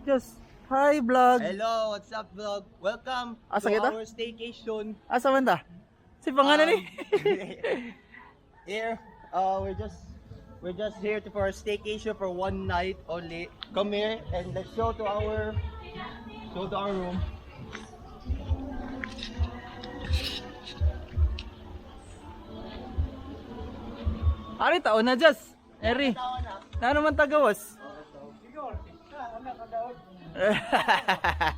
Just hi vlog. Hello, what's up vlog? Welcome Asa to kita? our staycation. Asa man ta? Si pangalan ni. Here, we're just here for a staycation for one night only. Come here and let's show to our room. Ari taon na just. Eri. Ano man tagawas?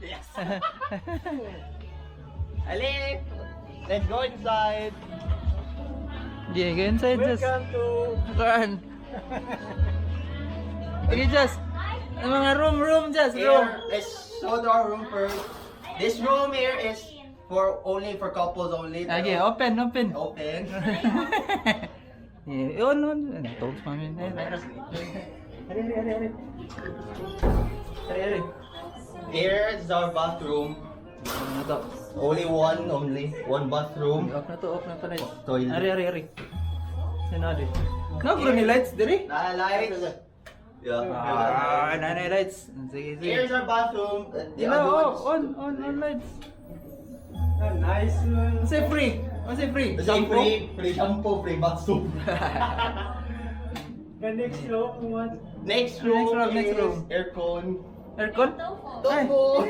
Yes. Ali, let's go inside. Yeah, go inside just. Welcome to Kuan. Okay, just. Ang mga room just. Room. here. Let's show to our room first. This room here is only for couples only. Okay, open. Open. Yeah, on. Told mami. Ari. Here is our bathroom. Ano to? One bathroom. Off na to lights. Toilet. Ari. Sino ari? Nagro ni lights diri? Lights. Yeah. Nanay lights. Sige. Here's our bathroom. The Diba, other ones. on lights. Nice one. Say free. Free. Free shampoo, free bath soap. The next room, what? Next room Next is room. aircon. Aircon? Tofu.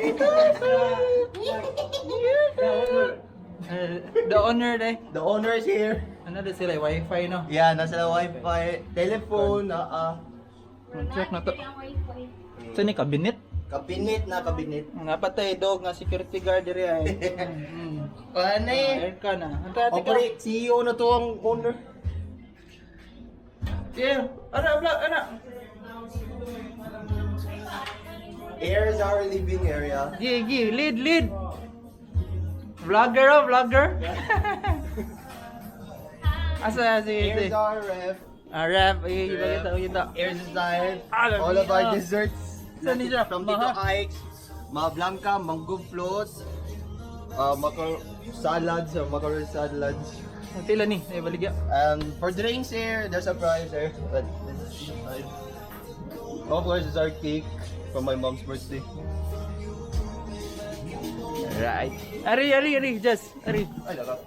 The owner day. The owner is here. Ano na sila? Wi-Fi no? Yeah, nasa wifi, telephone, Check na to. Sa ni cabinet? kabinet. Nga patay dog nga security guard diri ay. Ano eh? Aircon na. Ang tati ka. Operate, CEO na to ang owner. Yeah. Ana. Here is our living area. Gi, lead. Vlogger. Asa si Here's our ref. Rap, kita. Here's our Alam all of niya. our desserts. Saan niya? From Tito Ike's, mga blanca, mango floats, macaroni salads. Ang pila ni, ay baligya. For drinks here, there's a prize there. But of course, it's our cake from my mom's birthday. Right. Ari, just. Ari. I love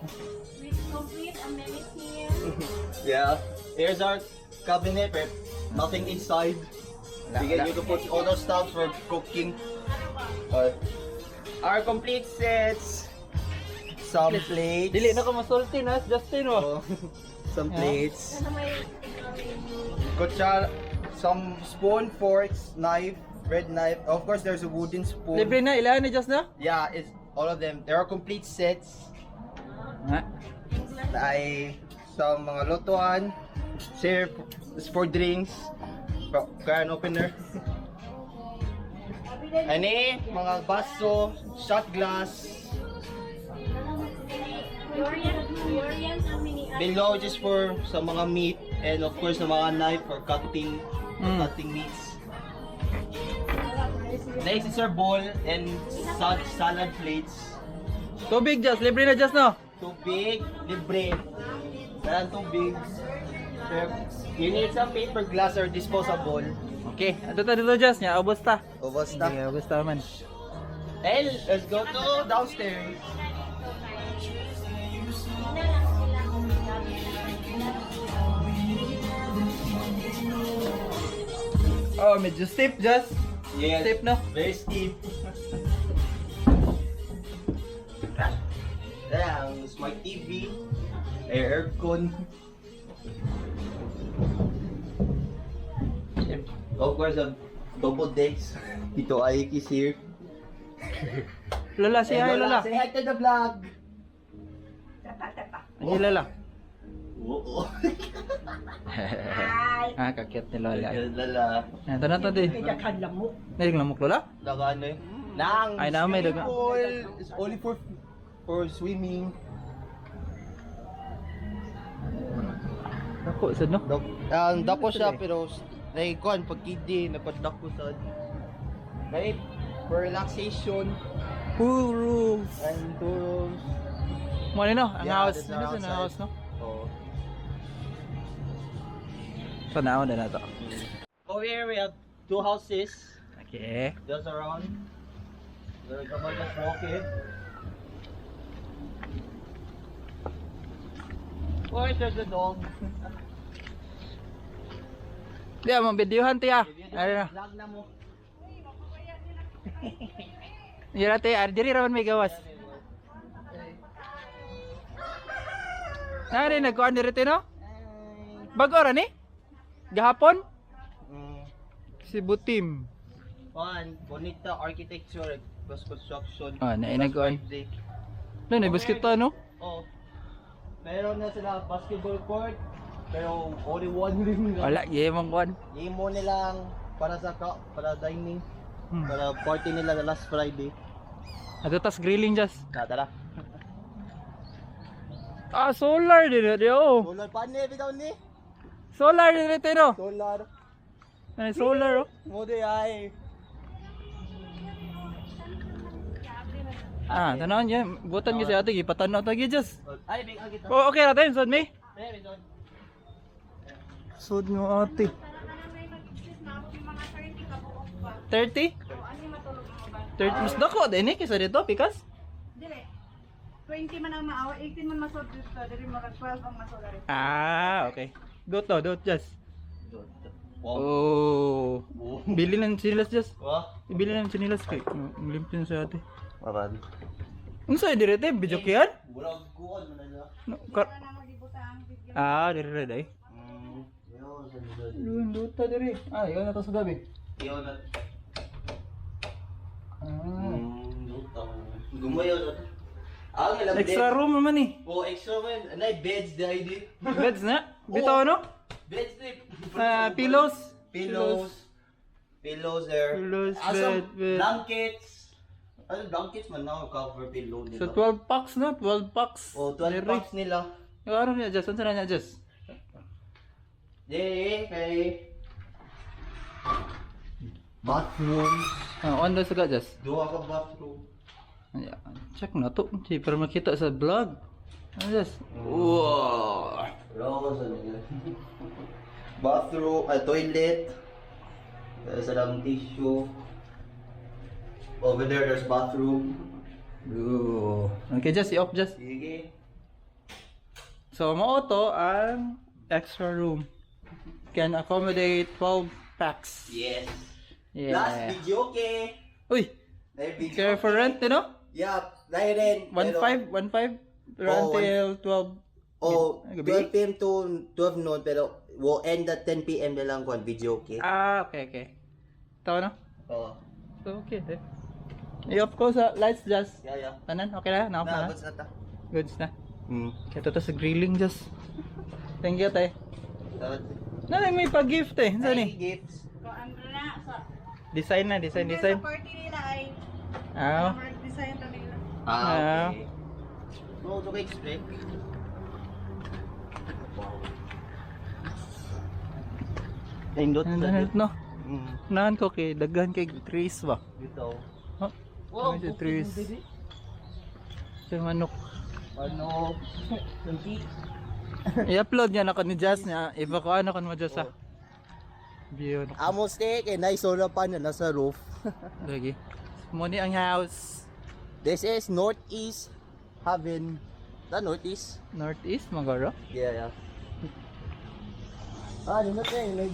With complete amenities. Yeah. Here's our cabinet, but nothing inside. You can put all those stuff for cooking. Our complete sets. Some plates. Dili na ka masulti na, Justin oh. Oh, some plates. Ano may Kutsara. Some spoon, forks, knife, red knife. Of course, there's a wooden spoon. Libre na, ilan ni Just na? Yeah, it's all of them. There are complete sets. Nga. Ay some mga lotuan, share for drinks, can opener. Ani, mga baso, shot glass. Korean how many Below just for sa mga meat and of course sa mga knife for cutting meats. Next is our bowl and salad plates. Tubig Just, libre na Just no? Tubig, libre. Kailan tubig. You need some paper glass or disposable. Okay, dito Just nya, ubos ta. O basta. Sige, ubos ta man. And let's go to downstairs. Oh, medyo steep Just. Yes. Steep no? Very steep. Ang smart TV, aircon. Of course, double decks. Tito Ike is here. Lola, say hi Lola. Say hi to the vlog. Ay, Lola. Oo. Kakit ni Lola. Lala. Ito na to di. May lamok Lola? Daga ano eh. Nang Ay, na, may daga. pool is only for swimming. Ako, sad no? Dako siya pero kuan pag kidi napadako sa right for relaxation Pool rules. and tools. Mo no, ang Yeah, house. that's Ano sa outside. house no? Oh. Tanaw na to. Over here we have two houses. Okay. Just around. Come on, just walk in. Why there's a dog? Di mo videohan tiya. Ano na? Vlog na mo. Yun ate, diri raman may gawas. Nari nagkuhan diri no? Bago ra ni? Gahapon? Si Butim. Bonita architecture plus construction. Ah, nainagkuhan. Day. No, na basket ta no? Oh. Meron na sila basketball court, pero only one ring lang. Wala, game ang kuhan. Game mo nilang para sa para dining, para party nila last Friday. Ato tas grilling just. Tara. Ah, solar din di oh. Solar panel bitaw ni. Solar din ito no? Solar. Ay, solar oh. Mo di ay. Ah, tanaw niya, butan gyud si ate gipatanaw ta gyud just. Ay big agit. Oh, okay ra tayo, sud mi. Ay bitaw. Sud mo ate. May mag-exist na ako yung mga 30 kabuok pa. 30? O, ano yung matulog mo ba? 30 mas dako din kaysa dito, pikas. Dili. 20 man ang maawa, 18 man masod dito. Dili mga 12 ang masod rin. Ah, okay. Go to, do just. Wow. Oh. Bili ng sinilas just. Wah. Ibili ng sinilas kay limpin sa ate. Maran. Unsa direte video kiyan? Murag kuan man na. No, Wala na magdibuta ang video. dire day. Yo, sa Luta dire. Ah, yun na to sa gabi. Yo na. Ah. Gumayo na. Ang ilang Extra room naman eh. Oh, extra man. Anay beds di ID. Beds na? Bitaw no? Beds di. Pillows. Pillows there. Pillows, Some bed. blankets. Ano blankets man na cover pillow nila. So 12 packs na, 12 packs. Oh, 12 packs nila. Yung araw niya just, unsa na niya just? Kay bathroom. Ah, on sa ka just. Duha ka bathroom. Ayan, check na to. Di para makita sa vlog. Ano just? Wow. Rose nila. Bathroom, toilet. There's a tissue. Over there, there's bathroom. Ooh. Okay, just i-off just. Sige. So, mauto ang extra room. Can accommodate 12 packs. Yes. Yeah. Last video, okay. Uy, Dahil video. care for rent, you know? Yeah, dahil rin. 1.5 until 12. Oh, Gabi? 12 p.m. to 12 noon, pero we'll end at 10 p.m. na lang kung video, okay? Ah, okay. Tawa na? Oo. So, okay. I-off ko sa lights just. Yeah. Tanan, okay na? Na-off na? Nabot na ta. Goods na. Hmm. Kaya to sa grilling just. Thank you, tay. Dapat. May pa-gift eh. Saan Ay, eh? gifts. Kung ano na, sa Design na, design. sa party nila ay Ah. design na nila. Okay. So, to expect. Nindot Ano no? Hmm. Nahan ko kay daghan kay trees ba? Dito. Huh? Wow, Medyo trees. Sa manok. Ano? Kunti. I-upload niya na ko ni Jazz niya. Iba ko ano kan mo Jazz ha. View. Amo stay kay nice solar panel nasa roof. Lagi. Mo ni ang house. This is Northeast Haven. The Northeast? Northeast Magaro. Yeah. Ano na tayo? May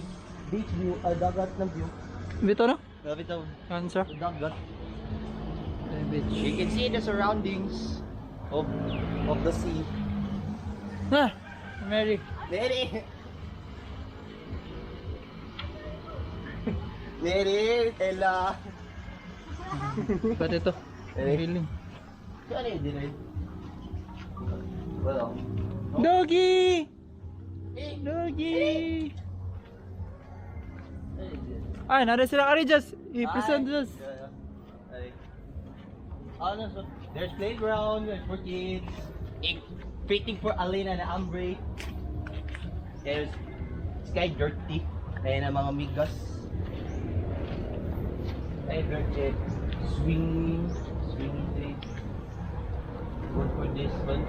beach view, dagat ng view. Bito no? Grabe ito. Answer. Dagat. Beach. You can see the surroundings of the sea. Ah, Mary. Mary! Mary! Ella! Ba't ito? Feeling. Ano yun din Well, Doggy! Doggy! Ay, nara sila kari Jazz. I-present Jazz. So there's playground for kids. Waiting for Alena na Ambre. There's Sky Dirty. Kaya na mga migas. Sky Dirty. Swing tree. Good for this one.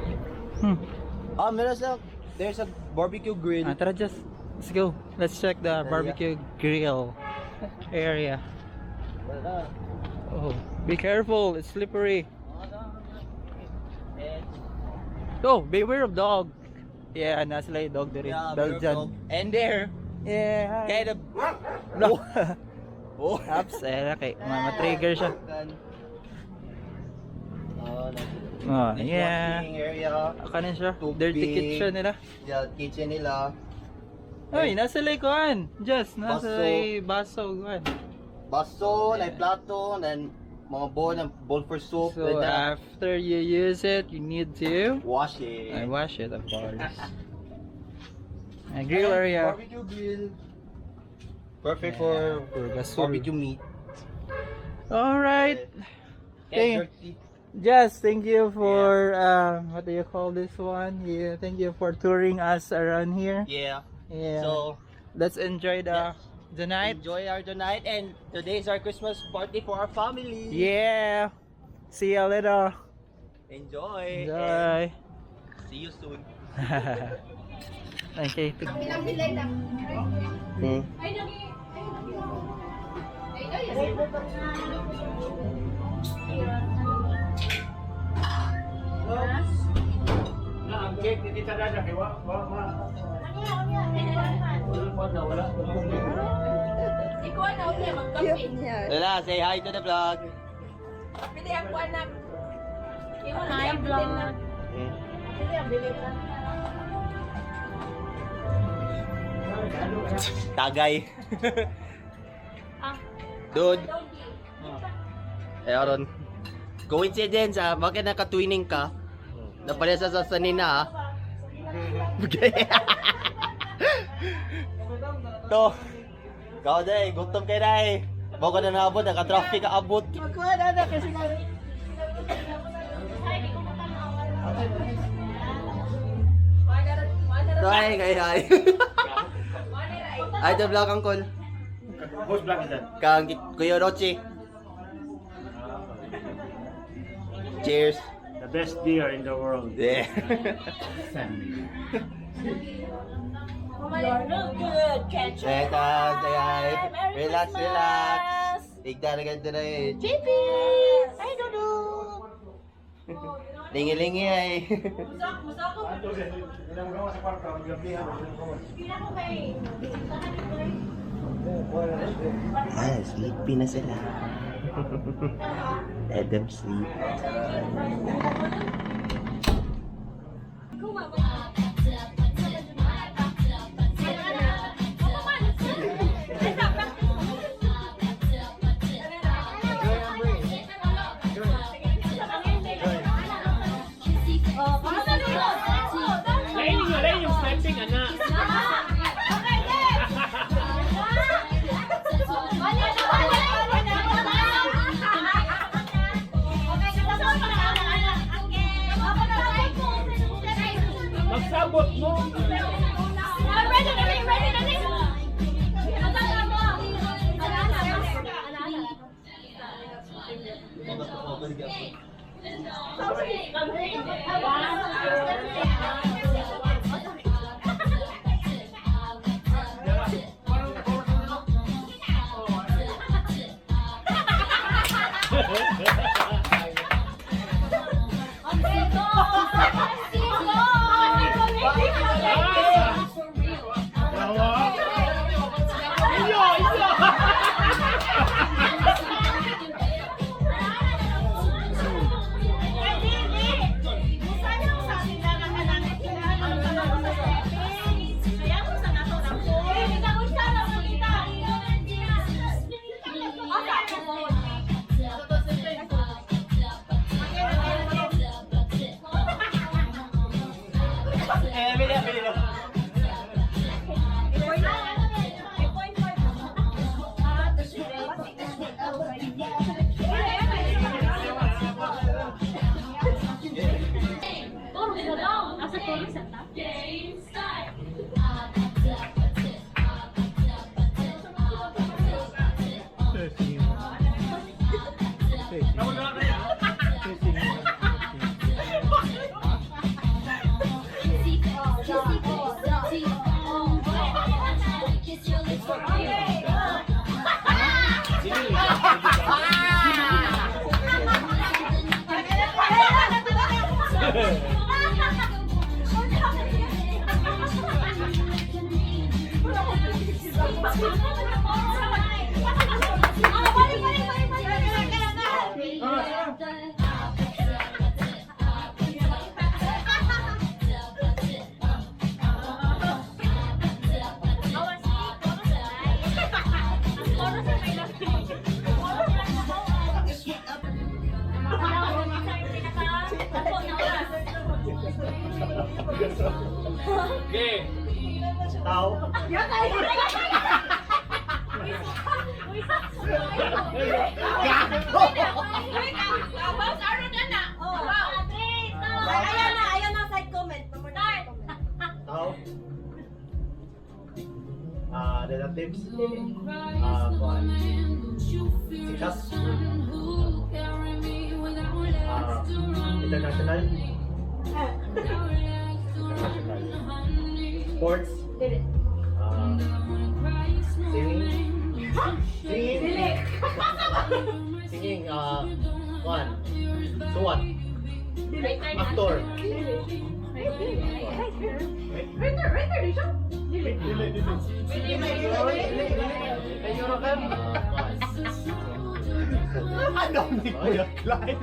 There's a barbecue grill. Ah, tara Jazz. Let's go. Let's check the barbecue grill area. Wala. Oh, be careful, it's slippery. And, Oh, beware of dog. Yeah, nasa lang yung dog there. yeah, Belgian. and there, Yeah, hi. kind of, No. oh, Ups, okay. Ma-trigger siya. Oh, Oh, yeah. dishwashing area, Kanin siya. Tubig. Dirty kitchen nila. yeah, kitchen nila, Ay, nasa likuan. Just, nasa Baso. baso. Kuan. baso, like plato, and mga bowl for soup, So, like that. after you use it, you need to Wash it. wash it, of course. A grill area. Barbecue grill. Perfect for gasol. barbecue meat. Alright. And Okay. dirty. Just thank you for what do you call this one? Yeah, thank you for touring us around here. Yeah. Yeah. So, let's enjoy the night. enjoy our tonight, and today is our Christmas party for our family. Yeah. See you later. Enjoy. Enjoy. And see you soon. Okay. Hmm. Na, ang cake ni Tita Dada, kaya wala. Ikaw na ulit magkape. Lala, say hi to the vlog. Pili ang kuwan na. Hi vlog. Pili ang bilit na. Tagay. Dude. Ayun. Coincidence bakit nakatwining ka? Naparesa sa sanina To. Kau day, gutom kay day. Bago na naabot, naka-traffic ka abot. Magkuha na kasi nga. Hi, hi. Ay, the vlog uncle. Boss vlog na. Kang Kuya Rochi. Cheers. The best beer in the world. Yeah. Say hi. Relax, relax. Igda na ganito na eh. JP! Ay, Dodo! Lingi-lingi ay. Ato din. Hindi mo gawa sa kwarto, ang gabi ha. Sleepy na sila. Let them sleep. Lain yung stepping, anak. Magsabot mo. Okay. Okay. Tao. Yan ay! Ayan na, side comment. Tao. Relatives. Kuan. Sikas. International. Sports. Singing. Singing. Kuan. Suwat. Actor. Writer di siya? Ano ni Kuya Clyde?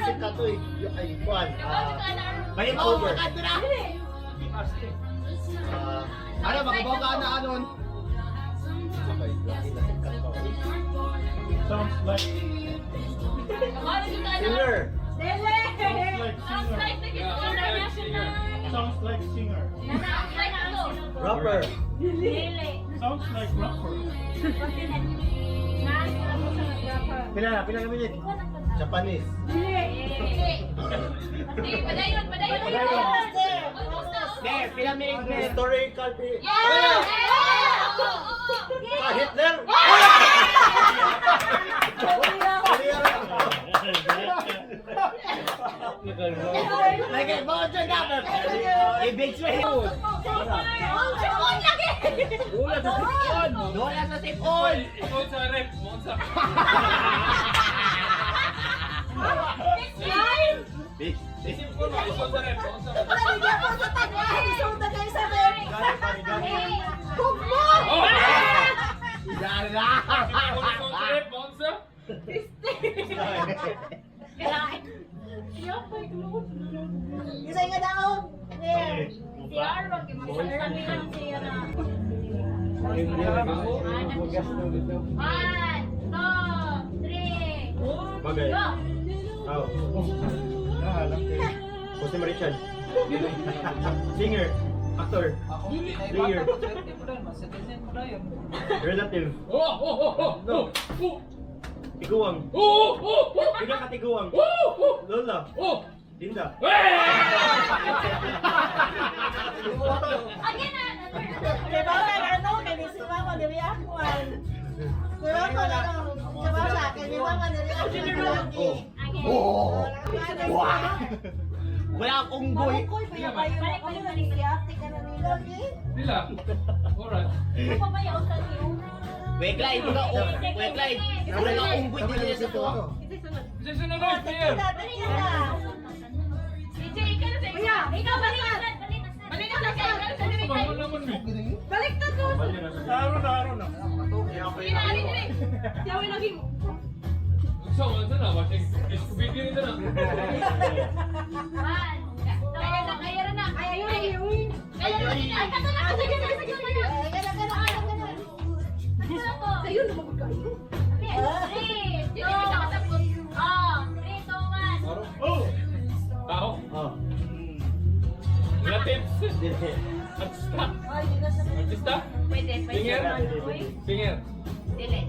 Si Katoy. Ay, Kuan. May over. Ano, makabaga na anon? Sounds like Singer. sounds like singer. Rapper. Sounds like rapper. Pila na minute? Japanese. Pila minute? Historical. Hitler. Lagi bawa dyan dapat. Ibig sabihin. Doon sa tipon. Ikaw sa rep. Monsa. Isip ko no. Ikaw sa rep. Monsa. Oh! Yala. Ikaw sa rep. Monsa. Isa nga daw. Si Arwag, magsasabi lang siya na. 1, 2, 3. Bagay. Go! Oh. Jose Marichal. Singer. Actor. Player. Relative. Oh! Oh! Oh! Oh! Oh! Oh! Tiguang. Oh! Oh! Oh! Pila ka tiguang. Oh! Oh! Lola. Oh! Linda. Again na! Diba ka ano? Kaya si Mama, di ba ako? Diba ko na ano? Diba sa akin? Diba ka na rin ako lagi? Oh. Wow. Wala akong boy. Koy, pinapayo ako na ni Ate ka na nila. Pila? Alright. Weglay, di ba? Weglay. Wala akong boy din sa to. Isa sunod na player. Dali na. Ikaw, balikan! Balikan na kayo! Bangon naman eh. Baliktad ko. Araw na. Inaali nyo eh! Siyawi lagi mo. Gusto mo na ba? Scooby nito na. Kaya na! Ayun. Ay, katulad ko! Sige! Ayun, lumabog kayo. 3, 2, 1. Oh! Tao? Oh. Relatives? Artista? Artista? Pwede. Singer? Singer? Dili.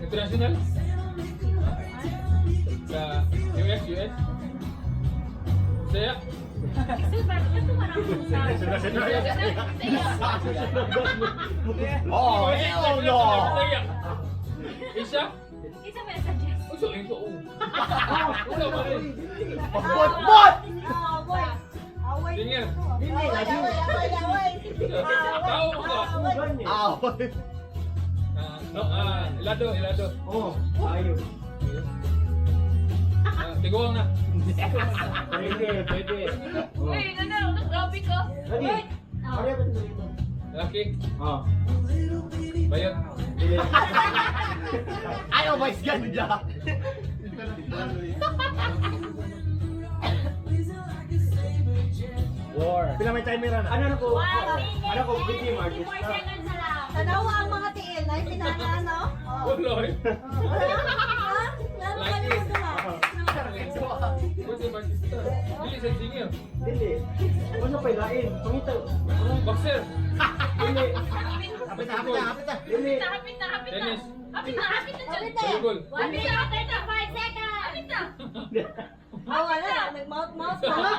International? Sa US? Saya? Oh, hell no. Isa? Isa messages. Gusto ito, oh. Wala ba rin? Bot! Away. Singer? Away. Tao ka? Ow. No, Ilado. Oh, ayun. Tiguang na. Pwede. Uy, grabe ka. Lagi. Laki. Oh. Bayot. Ayaw, mas ganda. War. Pila may timer na. Ano na ko? 1 minute Ano ko? and Video 54 artist. seconds na lang. Tanawa ang mga tiil na pinana, no? Uloy. Ha? Lalo ka na Lagi. doon. Pwede ba? Dili Dili sa singer. Dili. Ano pa ilain? Pangita. Boxer. Dili. Hapit na. Dili. Tennis. Volleyball. 1 minute 35 seconds. Hapit na. Oh, wala. Nag-mouth pa. Oh,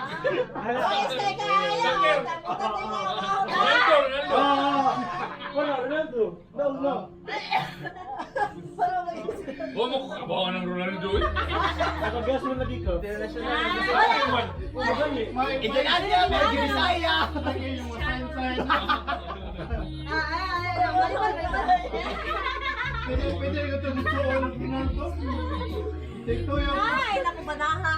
stay ka. Ayaw. Ronaldo, Ronaldo. Wala, Ronaldo. No. Oh, mo ko kabawa ng Ronaldo eh. Nakagas mo lagi ko. Ito na niya, may Bisaya. Pwede ko ito dito. Ay, naku banaha.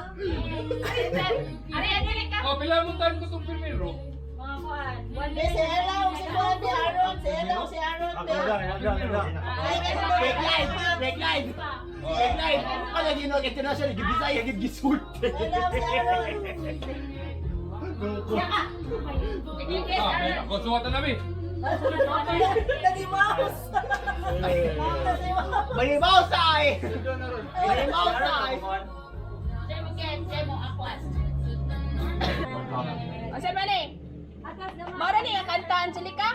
Oh, pila mo tayo ko itong primero. Si Elaw, si Juan, si Aaron, si Elaw, si Aaron. Fake live. Kala gino ito na siya Bisaya gid gisult. Elaw, si Aaron. Ako suwatan namin. Naging mouse. Malibaw say. Malibaw say. O, saan ba ni? Mara ni, ang kanta, Angelica?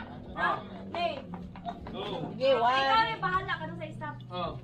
Sige, one. Oh.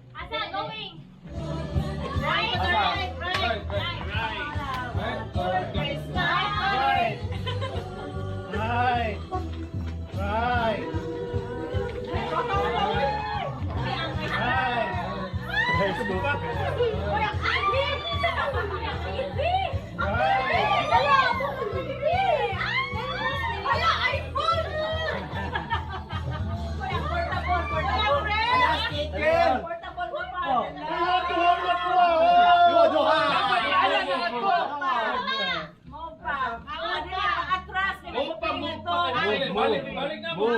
Balik na po.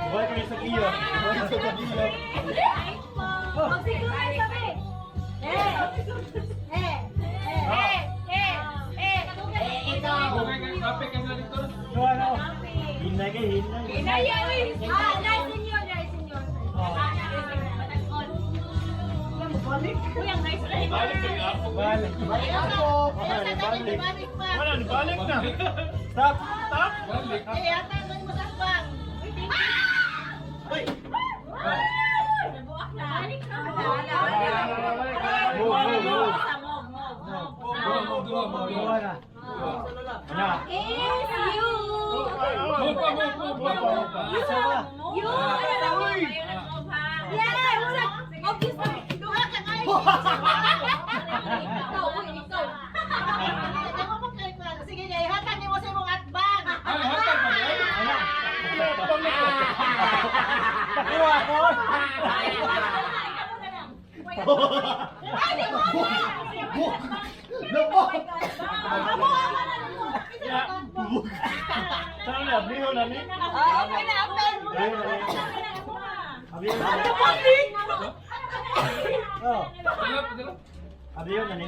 Balik ni sa iyo. Kape ka na dito. Hinay kay hinay. Balik ka ako. Balik. Wala ni balik na. Stop. Balik. Hoy. Sige, ihatan niyo mo sa imong atbang. Ay, hatag pa yan. Takuha ko. Saan na? Bliho na ni? Okay na, open. Abliho na ni? Oh, Padala, padala. abliho na ni?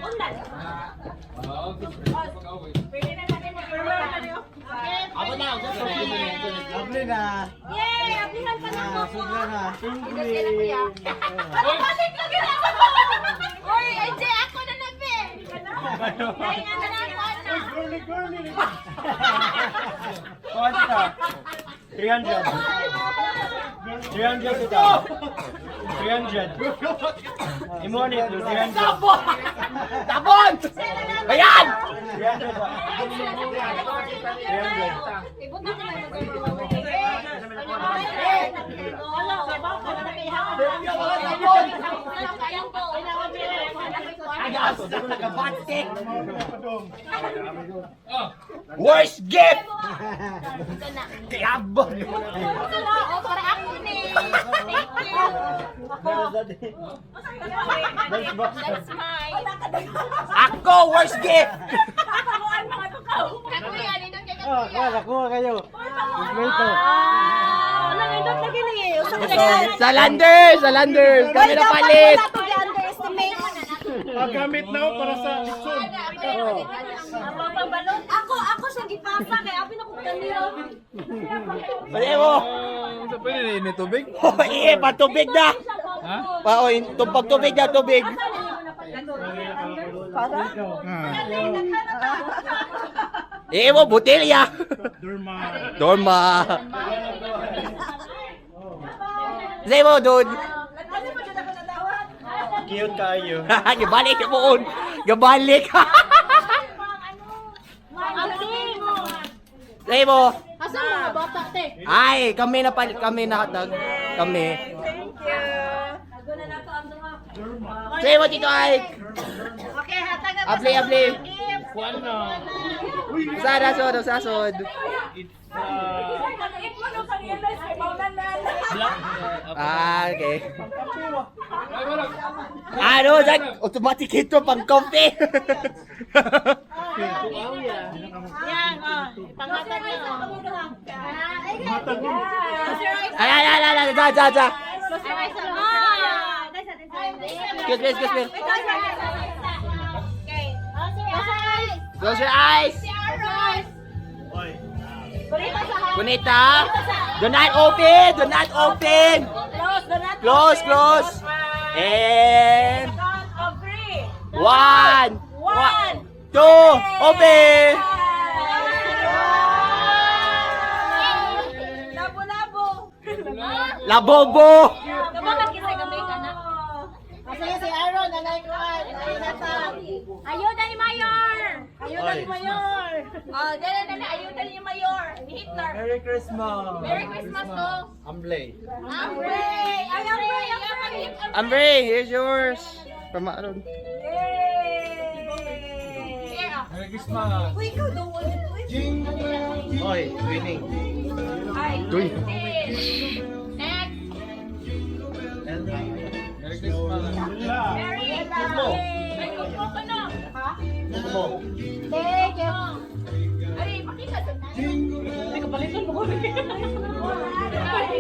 Pag-away. Ako na, abli na. Yay! Aplihan pa na mo. Sobra na. Balik lagi na ako! Uy, AJ, ako na nabi! Ay, nga na ako. Girly. Kuha ka. 300. 300 ito. 300. Imoni ito, 300. Tapon! Ayan! 300 ba? 300. Ibot na sila Worst gift! Tiabo! para ako ni. That's mine. Ako, worst gift! Ako yan, nindot kay Oh, kuha kayo. Ito. Nangindot na gini. Sa Landers! Kami na palit! Gamit na para sa ikson. Ako siya gipasa kay abi na ko kaniro. Pwede mo! Sa pwede na init tubig? Patubig na! Ha? Tubig na, tubig. Mo, botelya. Dorma. Say mo, dude. Cute kayo. Gabalik ka mo. Gabalik. Say mo. Asa mga bata, te? Ay, kami na hatag. Kami. Thank you. Ako na nato ang mga. Say mo, Tito Ike. Okay, hatag na Abli, abli. Ano? Sasod. Maliit mo nung pag-realize kay Maunanan. Okay. Ano, Jack? Automatic ito pang coffee. Yan, oh. Pangatag niyo. Ay, ja. Excuse me. Close your eyes. Kunita. Do not open. Close. And Count of 3. 1, 2, open. Labo-labo. Labobo. Naman kisay kami ka na. Sige, si Aaron, nanay ko. Ayuda ni Mayor. Ayun ni Mayor. Oh, dala, ayuda ni Mayor. Ni Hitler. Merry Christmas. Merry Christmas to. Amblay. Ambre. Ay, Ambre. Ambre, here's yours. From Aaron. Merry Christmas. Uy, ikaw daw ulit. Oy, winning. Ay, Uy. next. Merry Christmas. Merry Christmas. Ay, kupo ka na. Ha? Thank you. Ay, pakita sa Hindi ka balikan mo ko. Ay,